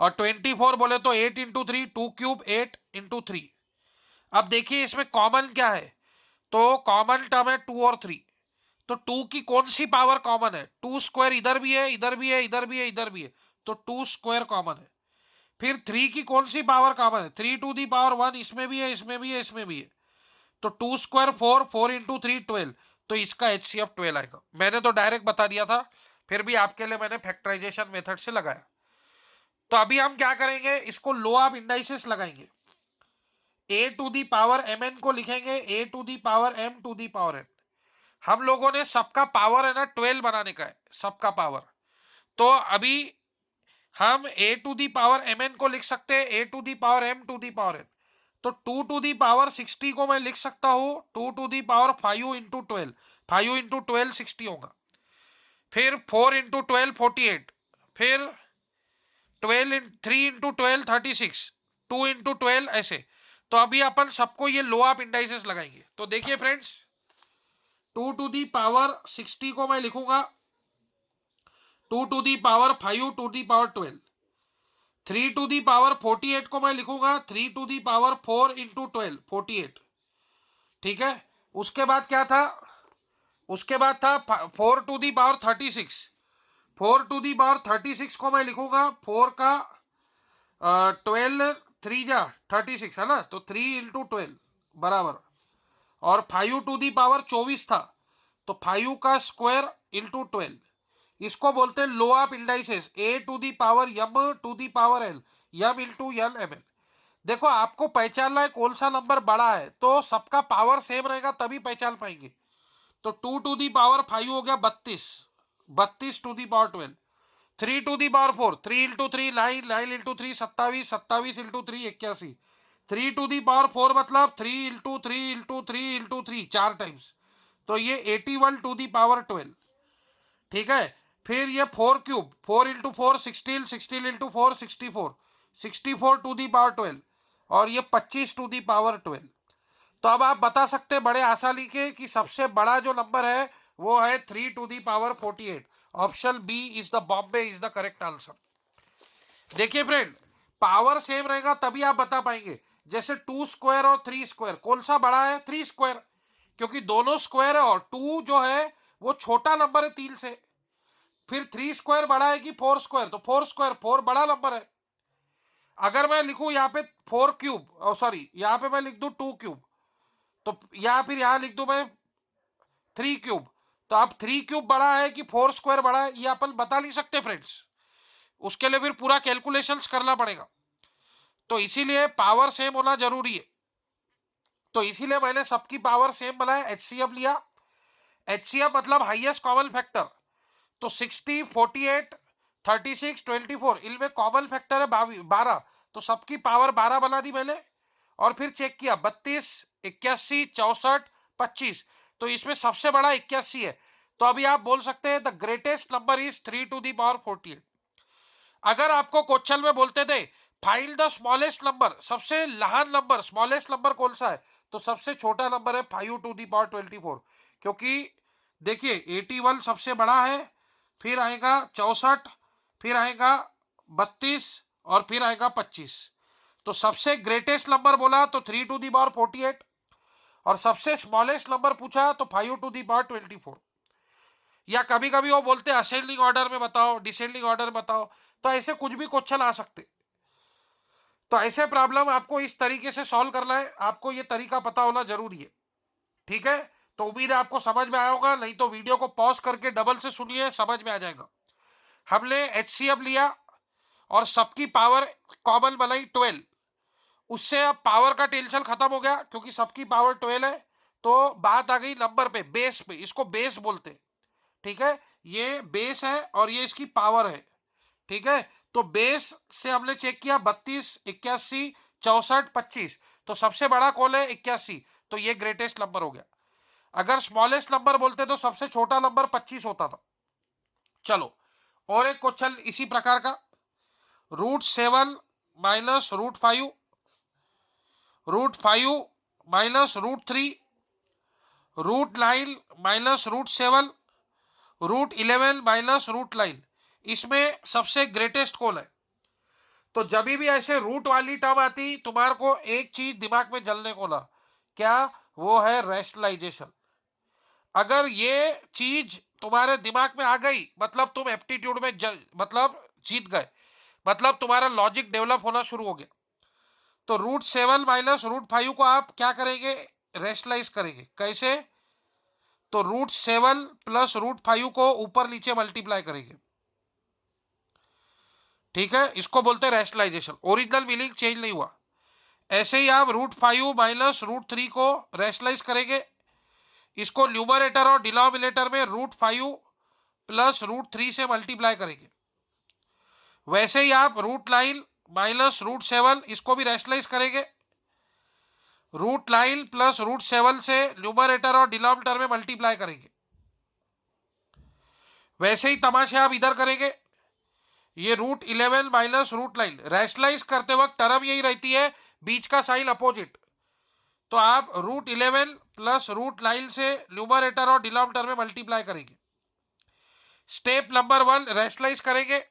और 24 बोले तो 8 इंटू 3, 2 क्यूब 8 इंटू 3। अब देखिए इसमें कॉमन क्या है, तो कॉमन टर्म है 2 और 3। तो 2 की कौन सी पावर कॉमन है, 2 स्क्वायर इधर भी है, इधर भी है, इधर भी है, इधर भी है, तो 2 स्क्वायर कॉमन है। फिर 3 की कौन सी पावर कॉमन है, 3 टू दी पावर 1, इसमें भी है, इसमें भी है, इसमें भी है, तो 2 स्क्वायर 4, 4 इंटू 3 12। तो इसका HCF 12 आएगा। मैंने तो डायरेक्ट बता दिया था, फिर भी आपके लिए मैंने फैक्टराइजेशन मेथड से लगाया। तो अभी हम क्या करेंगे, इसको लो ऑफ इंडाइसेस लगाएंगे। A to the power mn को लिखेंगे a to the power m to the power n। हम लोगों ने सबका पावर है ना 12 बनाने का है, सबका पावर। तो अभी हम a to the power mn को लिख सकते हैं a to the power m to the power n। तो 2 टू दी पावर 60 को मैं लिख सकता हूं 2 to the power 5 into 12, 5 into 12 60 होगा। फिर 4 इंटू 12 48, फिर 3 इंटू 12 36, 2 इंटू 12 ऐसे। तो अभी अपन सबको ये लो ऑफ इंडाइसेस लगाएंगे। तो देखिए फ्रेंड्स, 2 टू दी पावर 60 को मैं लिखूंगा 2 to the power 5 to the power 12। 3 to the power 48 को मैं लिखूंगा 3 टू दी पावर 4 इंटू 12 48। ठीक है, उसके बाद क्या था, उसके बाद था 4 to the power 36। 4 to the power 36 को मैं लिखूंगा 4 का 12 3 जा 36 है ना, तो 3 इंटू 12 बराबर। और 5 टू दी पावर 24 था, तो 5 का स्क्वायर इंटू 12। इसको बोलते हैं law of indices, a to the power m to the power l, m into l m l. देखो आपको पहचानना है कौन सा नंबर बड़ा है, तो सबका पावर सेम रहेगा तभी पहचान पाएंगे। तो 2 टू दी पावर 5 हो गया 32, 32 to the power 12। 3 to the power 4, 3 into 3 9, 9 into 3 27, 27 into 3 81। 3 to the power 4 मतलब 3 इंटू 3 इंटू 3 इंटू 3 4 टाइम्स, तो ये 81 टू दी पावर 12। ठीक है, फिर ये 4 cube 4 into 4 16, 16 into 4 64, 64 to the power 12। और ये 25 टू दी पावर 12। तो अब आप बता सकते हैं बड़े आसानी के कि सबसे बड़ा जो नंबर है वो है 3 to the power 48। Option b is the Bombay is the correct answer. देखिए फ्रेंड, पावर सेम रहेगा तभी आप बता पाएंगे। जैसे 2 स्क्वायर और 3 स्क्वायर, कौन सा बड़ा है, 3 स्क्वायर, क्योंकि दोनों स्क्वायर है और 2 जो है वो छोटा नंबर है 3 से। फिर 3 स्क्वायर बड़ा है कि 4 स्क्वायर, तो 4 स्क्वायर 4 बड़ा नंबर है। अगर मैं लिखूं यहाँ पे 4 क्यूब, सॉरी यहाँ पे मैं लिख दूं 2 क्यूब, तो या फिर यहाँ लिख दूं मैं 3 क्यूब, तो अब 3 क्यूब बड़ा है कि 4 स्क्वायर बड़ा है, ये अपन बता नहीं सकते फ्रेंड्स। उसके लिए फिर पूरा कैलकुलेशंस करना पड़ेगा। तो इसीलिए पावर सेम होना जरूरी है। तो इसीलिए मैंने सबकी पावर सेम बनाया, HCF लिया। HCF मतलब हाईएस्ट कॉमन फैक्टर। तो 60, 48, 36, 24, इनमें कॉमन फैक्टर है 12, तो सबकी पावर 12 बना दी मैंने और फिर चेक किया 32, 81, 64, 25, तो इसमें सबसे बड़ा 81 है। तो अभी आप बोल सकते हैं द ग्रेटेस्ट नंबर इज 3⁴48। अगर आपको क्वेश्चन में बोलते थे फाइंड द स्मॉलेस्ट नंबर, सबसे लहान नंबर, स्मॉलेस्ट नंबर कौन सा है, तो सबसे छोटा नंबर है 5⁴24, क्योंकि देखिए 81 सबसे बड़ा है, फिर आएगा 64, फिर आएगा 32 और फिर आएगा 25। तो सबसे ग्रेटेस्ट नंबर बोला तो 3⁴48 और सबसे स्मॉलेस्ट नंबर पूछा तो 5⁴24। या कभी कभी वो बोलते हैं असेंडिंग ऑर्डर में बताओ, डिसेंडिंग ऑर्डर में बताओ, तो ऐसे कुछ भी क्वेश्चन आ सकते। तो ऐसे प्रॉब्लम आपको इस तरीके से सॉल्व करना है, आपको ये तरीका पता होना जरूरी है। ठीक है, तो उम्मीद है आपको समझ में आया होगा, नहीं तो वीडियो को पॉज करके डबल से सुनिए, समझ में आ जाएगा। हमने HCF लिया और सबकी पावर कॉमन बनाई 12, उससे अब पावर का टेंशन खत्म हो गया क्योंकि सबकी पावर 12 है। तो बात आ गई नंबर पे, बेस पे, इसको बेस बोलते हैं। ठीक है, ये बेस है और ये इसकी पावर है। ठीक है, तो बेस से हमने चेक किया 32, 81, 64, 25, तो सबसे बड़ा कौन है 81, तो ये ग्रेटेस्ट नंबर हो गया। अगर स्मॉलेस्ट नंबर बोलते तो सबसे छोटा नंबर 25 होता था। चलो और एक क्वेश्चन इसी प्रकार का, √7 माइनस √5, √5 माइनस √3, √9 माइनस √7, √11 माइनस √9, इसमें सबसे ग्रेटेस्ट कौन है। तो जब भी ऐसे रूट वाली टर्म आती तुम्हारे को एक चीज दिमाग में जलने को ना, क्या, वो है रैशनलाइजेशन। अगर ये चीज तुम्हारे दिमाग में आ गई मतलब तुम एप्टीट्यूड में मतलब जीत गए, मतलब तुम्हारा लॉजिक डेवलप होना शुरू हो गया। तो √7 माइनस √5 को आप क्या करेंगे, रैशनलाइज करेंगे। कैसे, तो √7 प्लस √5 को ऊपर नीचे मल्टीप्लाई करेंगे। ठीक है, इसको बोलते हैं रैशनलाइजेशन, ओरिजिनल मीनिंग चेंज नहीं हुआ। ऐसे ही आप √5 माइनस √3 को रैशनलाइज करेंगे, इसको न्यूमरेटर और डिनोमिनेटर में √5 प्लस √3 से मल्टीप्लाई करेंगे। वैसे ही आप √9 माइनस √7 इसको भी रैशनलाइज करेंगे, √9 प्लस √7 से न्यूमरेटर और डिनोमिनेटर में मल्टीप्लाई करेंगे। वैसे ही तमाशे आप इधर करेंगे, ये √11 माइनस √9, रैशनलाइज करते वक्त टर्म यही रहती है, बीच का साइन अपोजिट। तो आप √11 प्लस √9 से न्यूमरेटर और डिनोमिनेटर में मल्टीप्लाई करेंगे। स्टेप नंबर 1 रैशनलाइज करेंगे।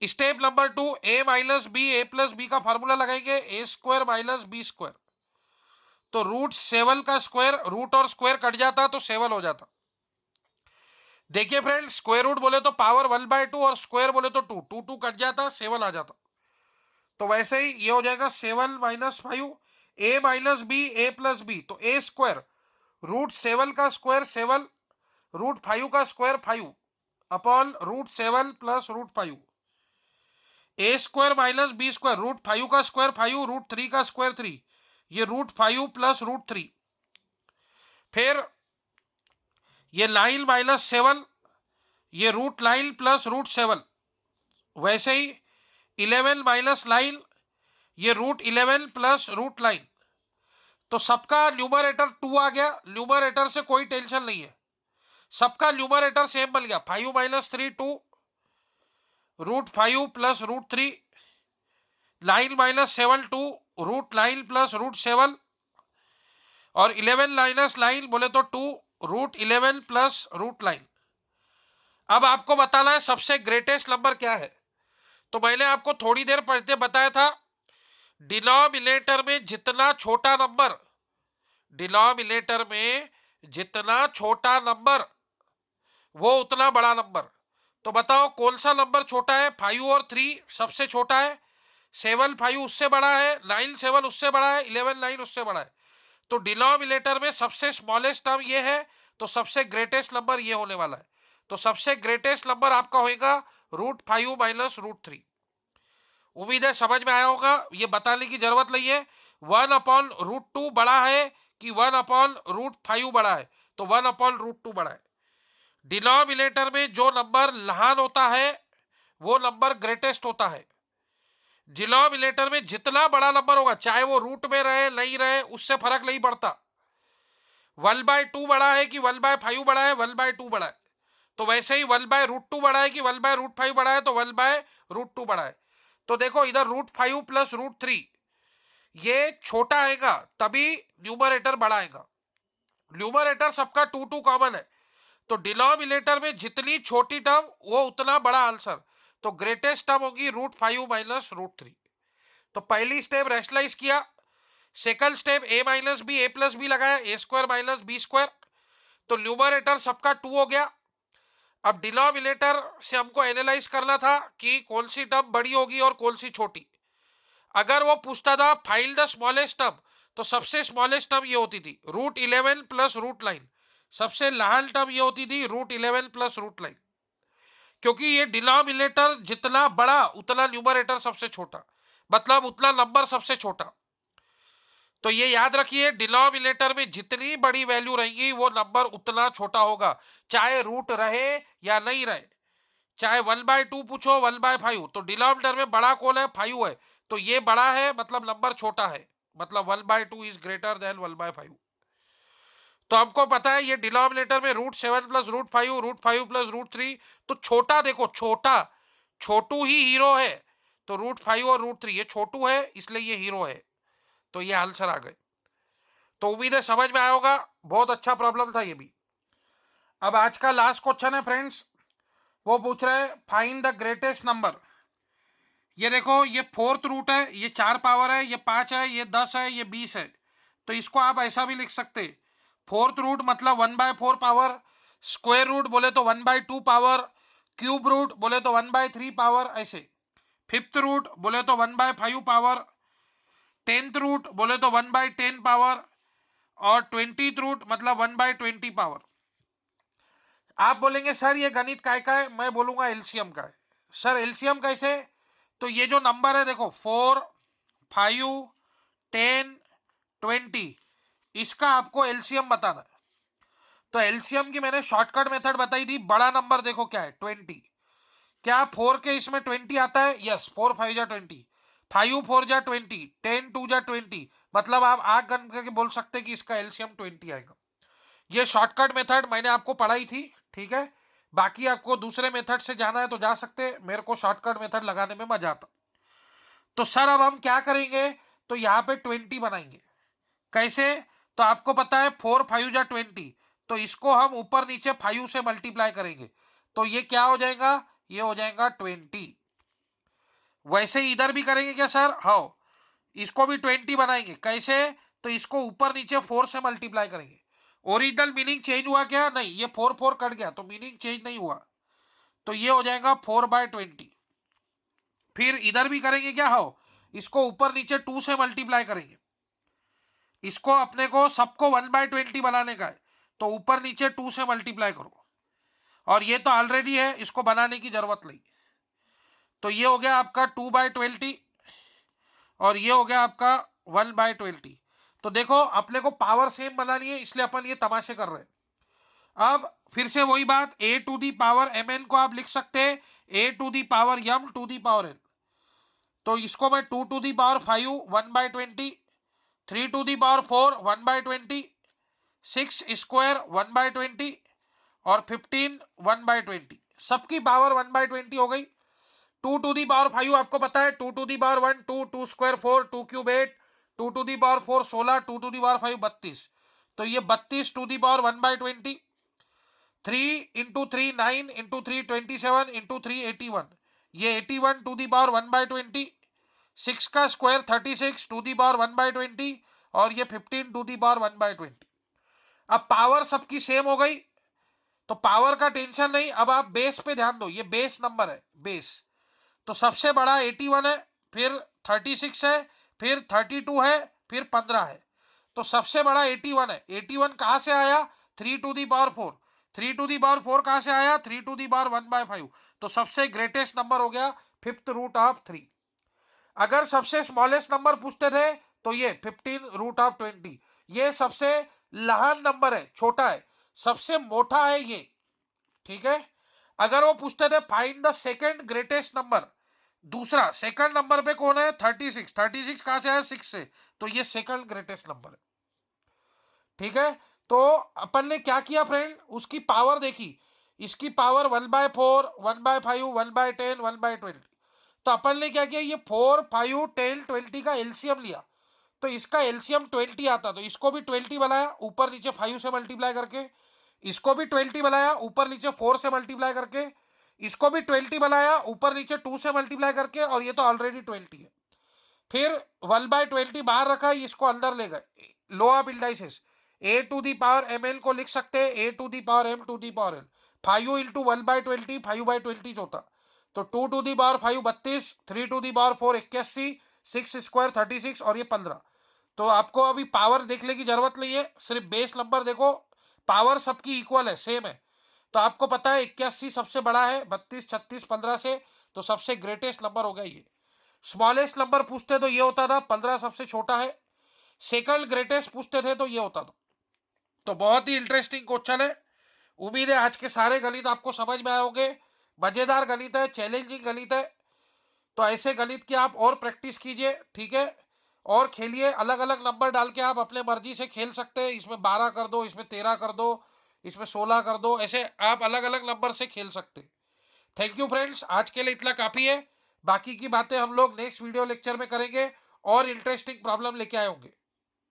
Step number 2 a minus b, a plus b का फॉर्मूला लगाएंगे, a² माइनस b²। तो √7 का स्क्वायर, रूट और स्क्वायर कट जाता तो 7 हो जाता। देखिए फ्रेंड्स, स्क्वायर रूट बोले तो पावर 1/2 और स्क्वायर बोले तो 2, 2 कट जाता, 7 आ जाता। तो वैसे ही ये हो जाएगा 7 minus 5, a minus b, a plus b, तो a² √7 का स्क्वायर 7, √5 का square 5 upon √7 plus √5, a² minus b², √5 का स्क्वायर 5, √3 का स्क्वायर 3, ये √5 प्लस √3। फिर ये 9 माइनस 7, ये √9 प्लस √7। वैसे ही 11 माइनस 9, ये √11 प्लस √9। तो सबका न्यूमरेटर 2 आ गया, न्यूमरेटर से कोई टेंशन नहीं है, सबका न्यूमरेटर सेम बन गया। 5 माइनस 3 2, √5 प्लस √3, 9 माइनस 7 2, √9 प्लस √7, और 11 माइनस 9 बोले तो 2, √11 प्लस √9। अब आपको बताना है सबसे ग्रेटेस्ट नंबर क्या है। तो मैंने आपको थोड़ी देर पहले बताया था, डिनोमिनेटर में जितना छोटा नंबर, डिनोमिनेटर में जितना छोटा नंबर वो उतना बड़ा नंबर। तो बताओ कौन सा नंबर छोटा है, 5 और 3 सबसे छोटा है, 7 5 उससे बड़ा है, 9 7 उससे बड़ा है, 11 9 उससे बड़ा है। तो डिनोमिनेटर में सबसे स्मॉलेस्ट टर्म ये है, तो सबसे ग्रेटेस्ट नंबर ये होने वाला है। तो सबसे ग्रेटेस्ट नंबर आपका होगा √5 माइनस √3। उम्मीद है समझ में आया होगा, ये बताने की जरूरत नहीं है। 1/√2 बड़ा है कि 1/√5 बड़ा है, तो 1/√2 बड़ा है। डिनोमिनेटर में जो नंबर लहान होता है वो नंबर ग्रेटेस्ट होता है। डिनोमिनेटर में जितना बड़ा नंबर होगा, चाहे वो रूट में रहे नहीं रहे, उससे फर्क नहीं पड़ता। 1/2 बड़ा है कि 1/5 बड़ा है, 1/2 बड़ा है। तो वैसे ही 1/√2 बड़ा है कि 1/√5 बड़ा है, तो 1/√2 बड़ा है। तो देखो इधर √5 प्लस √3 ये छोटा आएगा, तभी न्यूमरेटर बड़ा आएगा। न्यूमरेटर सबका 2 कॉमन है, तो डिनोमिनेटर में जितनी छोटी टर्म वो उतना बड़ा आंसर। तो ग्रेटेस्ट टर्म होगी √5 माइनस √3। तो पहली स्टेप रेशनलाइज किया, second step a minus b, a plus b लगाया, a² माइनस b²। तो न्यूमरेटर सबका 2 हो गया। अब डिनोमिनेटर से हमको एनालाइज करना था कि कौन सी टर्म बड़ी होगी और कौन सी छोटी। अगर वो पूछता था फाइंड द स्मॉलेस्ट टर्म, तो सबसे स्मॉलेस्ट टर्म ये होती थी √11 प्लस √9। सबसे लहान टर्म ये होती थी √11 प्लस √9, क्योंकि ये डिनोमिनेटर जितना बड़ा उतना न्यूमरेटर सबसे छोटा, मतलब उतना नंबर सबसे छोटा। तो ये याद रखिए, डिनोमिनेटर में जितनी बड़ी वैल्यू रहेगी वो नंबर उतना छोटा होगा, चाहे रूट रहे या नहीं रहे। चाहे 1/2 पूछो 1/5, तो डिनोमिनेटर में बड़ा कौन है? 5 है, तो ये बड़ा है मतलब नंबर छोटा है, मतलब 1/2 इज ग्रेटर देन 1/5। तो हमको पता है ये डिनोमिनेटर में √7 प्लस √5, √5 प्लस √3। तो छोटा देखो, छोटू ही हीरो है, तो √5 और √3 ये छोटू है, इसलिए ये हीरो है। तो ये आंसर आ गए। तो उम्मीद है समझ में आया होगा, बहुत अच्छा प्रॉब्लम था ये भी। अब आज का लास्ट क्वेश्चन है फ्रेंड्स, वो पूछ रहे हैं फाइंड द ग्रेटेस्ट नंबर। ये देखो, ये 4th रूट है, ये 4 पावर है, ये 5 है, ये 10 है, ये 20 है। तो इसको आप ऐसा भी लिख सकते, 4th रूट मतलब 1/4 पावर, स्क्वायर रूट बोले तो 1/2 पावर, क्यूब रूट बोले तो 1/3 पावर, ऐसे। 5th रूट बोले तो 1/5 पावर, 10th रूट बोले तो 1/10 पावर, और 20th रूट मतलब 1/20 पावर। आप बोलेंगे सर ये गणित काय का है, मैं बोलूंगा एलसीएम का है। सर एलसीएम कैसे? तो ये जो नंबर है देखो 4, 5, 10, 20, इसका आपको एलसीएम बताना है। तो एलसीएम की मैंने शॉर्टकट मेथड बताई थी। बड़ा नंबर देखो क्या है, 20। क्या 4 के इसमें 20 आता है? यस, 4 5 जा 20, 5 4 जा 20, 10 2 जा 20, मतलब आप आग गन करके बोल सकते कि इसका एलसीएम 20 आएगा। ये शॉर्टकट मेथड मैंने आपको पढ़ाई थी, ठीक है। बाकी आपको दूसरे मेथड से जाना है तो जा सकते, मेरे को शॉर्टकट मेथड लगाने में मजा आता। तो सर अब हम क्या करेंगे, तो यहाँ पे 20 बनाएंगे। कैसे? तो आपको पता है 4 5 जा 20, तो इसको हम ऊपर नीचे 5 से मल्टीप्लाई करेंगे, तो ये क्या हो जाएगा? ये हो जाएगा 20। वैसे इधर भी करेंगे क्या सर? हाँ, इसको भी 20 बनाएंगे। कैसे? तो इसको ऊपर नीचे 4 से मल्टीप्लाई करेंगे। ओरिजिनल मीनिंग चेंज हुआ क्या? नहीं, ये 4 4 कट गया तो मीनिंग चेंज नहीं हुआ, तो ये हो जाएगा 4/20। फिर इधर भी करेंगे क्या? हो, इसको ऊपर नीचे 2 से मल्टीप्लाई करेंगे। इसको अपने को सबको 1/20 बनाने का है, तो ऊपर नीचे 2 से मल्टीप्लाई करो, और ये तो ऑलरेडी है, इसको बनाने की जरूरत नहीं। तो ये हो गया आपका 2/20, और ये हो गया आपका 1/20। तो देखो अपने को पावर सेम बनानी है, इसलिए अपन ये तमाशे कर रहे हैं। अब फिर से वही बात, a⁴mn को आप लिख सकते हैं a⁴m⁴n। तो इसको मैं 2⁵ 1/20, 3⁴ 1/20, 6² 1/20, और 15 1/20, सबकी पावर 1/20 हो गई। 2⁵ आपको पता है, 2⁵1 2, 2² 4, 2³ 8, 2⁵4 16, 2⁵5 32। तो ये 32 1/20, 3 × 3 9, × 3 27, × 3 81, ये 81 1/20, 6 का स्क्वायर 36 1/20, और ये 15 1/20। अब पावर सबकी सेम हो गई, तो पावर का टेंशन नहीं। अब आप बेस पे ध्यान दो, ये बेस नंबर है, बेस। तो सबसे बड़ा 81 है, फिर 36 है, फिर 32 है, फिर 15 है। तो सबसे बड़ा 81 है। 81 कहाँ से आया? 3⁴ 3⁴ कहाँ से आया? 3⁵1/5। तो सबसे ग्रेटेस्ट नंबर हो गया 5th रूट ऑफ 3। अगर सबसे स्मॉलेस्ट नंबर पूछते थे तो ये 15√20। ये सबसे लहान नंबर है, छोटा है। सबसे मोटा है ये, ठीक है। अगर वो पूछते थे find the second greatest number, दूसरा सेकंड नंबर पे कौन है 36, 36 कहां से है 6 से, तो ये सेकंड ग्रेटेस्ट नंबर है। ठीक है, तो अपन ने क्या किया फ्रेंड, उसकी पावर देखी, इसकी पावर 1/4, 1/5, 1/10, 1/20। तो अपन ने क्या किया, ये 4, 5, 10, 20 का एलसीएम लिया, तो इसका एलसीएम 20 आता, तो इसको भी 20 बनाया ऊपर नीचे 5 से मल्टीप्लाई करके, इसको भी 20 बनाया ऊपर नीचे 4 से मल्टीप्लाई करके, इसको भी 20 बनाया ऊपर नीचे 2 से मल्टीप्लाई करके, और ये तो ऑलरेडी 20 है। फिर 1/20 बाहर रखा, इसको अंदर ले गए, law of indices, a to the power m l को लिख सकते हैं a to the power m to the power l, 5 into 1/20, 5/20 होता, तो 2 to the power 5 32, 3 to the power 4 81, 6 square 36, और ये 15। तो आपको अभी पावर देखने की जरूरत नहीं है, सिर्फ बेस नंबर देखो, पावर सबकी इक्वल है, सेम है। तो आपको पता है 81 सबसे बड़ा है 32, 36, 15 से, तो सबसे ग्रेटेस्ट नंबर हो गया ये। स्मॉलेस्ट नंबर पूछते तो ये होता था 15 सबसे छोटा है, सेकंड ग्रेटेस्ट पूछते थे तो ये होता था। तो बहुत ही इंटरेस्टिंग क्वेश्चन है। उम्मीद है आज के सारे गणित आपको समझ में आए होंगे। मजेदार गणित है, चैलेंजिंग गणित है, तो ऐसे गणित की आप और प्रैक्टिस कीजिए, ठीक है, और खेलिए। अलग अलग नंबर डाल के आप अपने मर्जी से खेल सकते हैं, इसमें 12 कर दो, इसमें 13 कर दो, इसमें 16 कर दो, ऐसे आप अलग अलग नंबर से खेल सकते हैं। थैंक यू फ्रेंड्स, आज के लिए इतना काफ़ी है। बाकी की बातें हम लोग नेक्स्ट वीडियो लेक्चर में करेंगे और इंटरेस्टिंग प्रॉब्लम लेके आए होंगे।